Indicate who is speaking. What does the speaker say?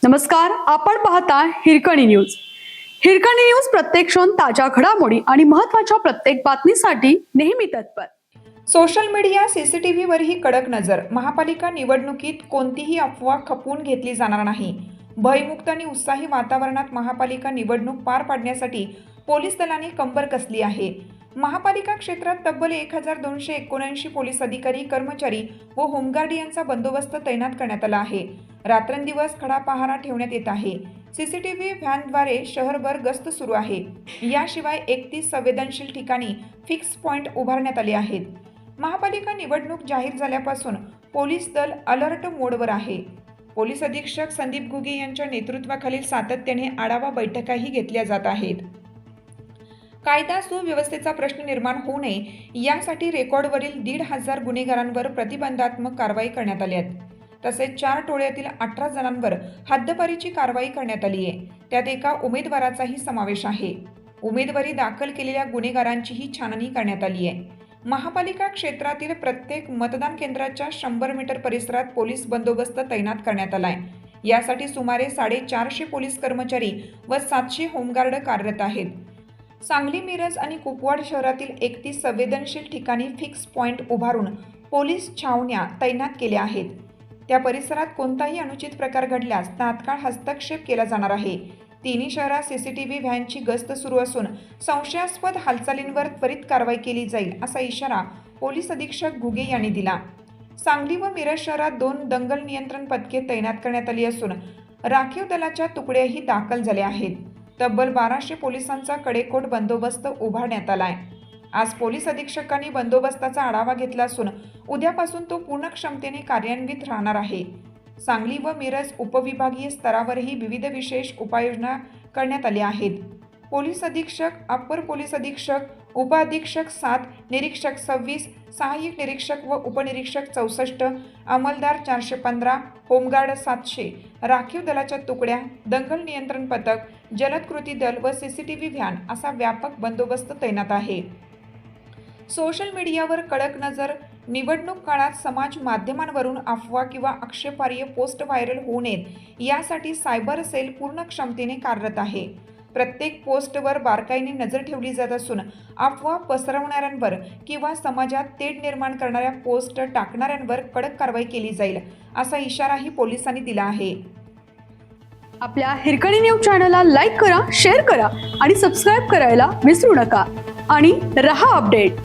Speaker 1: नमस्कार, आपण पाहता हिरकणी न्यूज. हिरकणी न्यूज प्रत्येक क्षण ताज्या घडामोडी आणि महत्त्वाच्या प्रत्येक बातमीसाठी नेहमी तत्पर.
Speaker 2: सोशल मीडिया सीसीटीव्हीवरही कडक नजर. महापालिका निवडणुकीत कोणतीही अफवा खपवून घेतली जाणार नाही. भयमुक्त आणि उत्साही वातावरणात महापालिका निवडणूक पार पाडण्यासाठी पोलीस दलाने कंबर कसली आहे. महापालिका क्षेत्रात तब्बल 1279 पोलीस अधिकारी, कर्मचारी व होमगार्ड यांचा बंदोबस्त तैनात करण्यात आला आहे. रात्रंदिवस खडा पहारा ठेवण्यात येत आहे. सीसीटीव्ही व्हॅनद्वारे शहरभर गस्त सुरू आहे. याशिवाय 31 संवेदनशील ठिकाणी फिक्स पॉइंट उभारण्यात आले आहेत. महापालिका निवडणूक जाहीर झाल्यापासून पोलीस दल अलर्ट मोडवर आहे. पोलीस अधीक्षक संदीप घुगे यांच्या नेतृत्वाखालील सातत्याने आढावा बैठकाही घेतल्या जात आहेत. कायदा सुव्यवस्थेचा प्रश्न निर्माण होऊ नये यासाठी रेकॉर्डवरील 1,500 गुन्हेगारांवर प्रतिबंधात्मक कारवाई करण्यात आली आहे. तसेच 4 टोळ्यातील 18 जणांवर हद्दपारीची कारवाई करण्यात आली आहे. त्यात एका उमेदवाराचाही समावेश आहे. उमेदवारी दाखल केलेल्या गुन्हेगारांचीही छाननी करण्यात आली आहे. महापालिका क्षेत्रातील प्रत्येक मतदान केंद्राच्या 100 मीटर परिसरात पोलीस बंदोबस्त तैनात करण्यात आला आहे. यासाठी सुमारे 450 पोलीस कर्मचारी व 700 होमगार्ड कार्यरत आहेत. सांगली, मिरज आणि कुपवाड शहरातील 31 संवेदनशील ठिकाणी फिक्स पॉइंट उभारून पोलीस छावण्या तैनात केल्या आहेत. त्या परिसरात कोणताही अनुचित प्रकार घडल्यास तात्काळ हस्तक्षेप केला जाणार आहे. तिन्ही शहरात सीसीटीव्ही व्हॅनची गस्त सुरू असून संशयास्पद हालचालींवर त्वरित कारवाई केली जाईल असा इशारा पोलीस अधीक्षक घुगे यांनी दिला. सांगली व मिरज शहरात 2 दंगल नियंत्रण पथके तैनात करण्यात आली असून राखीव दलाच्या तुकड्याही दाखल झाल्या आहेत. तब्बल 1200 पोलिसांचा कडेकोट बंदोबस्त उभारण्यात आलाय. आज पोलीस अधीक्षकांनी बंदोबस्ताचा आढावा घेतला असून उद्यापासून तो पूर्ण क्षमतेने कार्यान्वित राहणार आहे. सांगली व मिरज उपविभागीय स्तरावरही विविध विशेष उपाययोजना करण्यात आल्या आहेत. पोलीस अधीक्षक, अप्पर पोलीस अधीक्षक, उपअधीक्षक 7, निरीक्षक 26, सहाय्यक निरीक्षक व उपनिरीक्षक 64, अंमलदार 415, होमगार्ड 700, राखीव दलाच्या तुकड्या, दंगल नियंत्रण पथक, जलद कृती दल व सीसीटीव्ही व्हॅन असा व्यापक बंदोबस्त तैनात आहे. सोशल मीडियावर कडक नजर. निवडणूक काळात समाज माध्यमांवरून अफवा किंवा आक्षेपार्ह पोस्ट व्हायरल होऊ नयेत यासाठी सायबर सेल पूर्ण क्षमतेने कार्यरत आहे. प्रत्येक पोस्टवर बारकाईने नजर ठेवली जात असून अफवा पसरवणाऱ्यांवर किंवा समाजात तेढ निर्माण करणाऱ्या पोस्ट टाकणाऱ्यांवर कडक कारवाई केली जाईल असा इशाराही पोलिसांनी दिला आहे.
Speaker 1: आपल्या हिरकणी न्यूज चॅनलला लाईक करा, शेअर करा आणि सबस्क्राईब करायला विसरू नका आणि रहा अपडेट.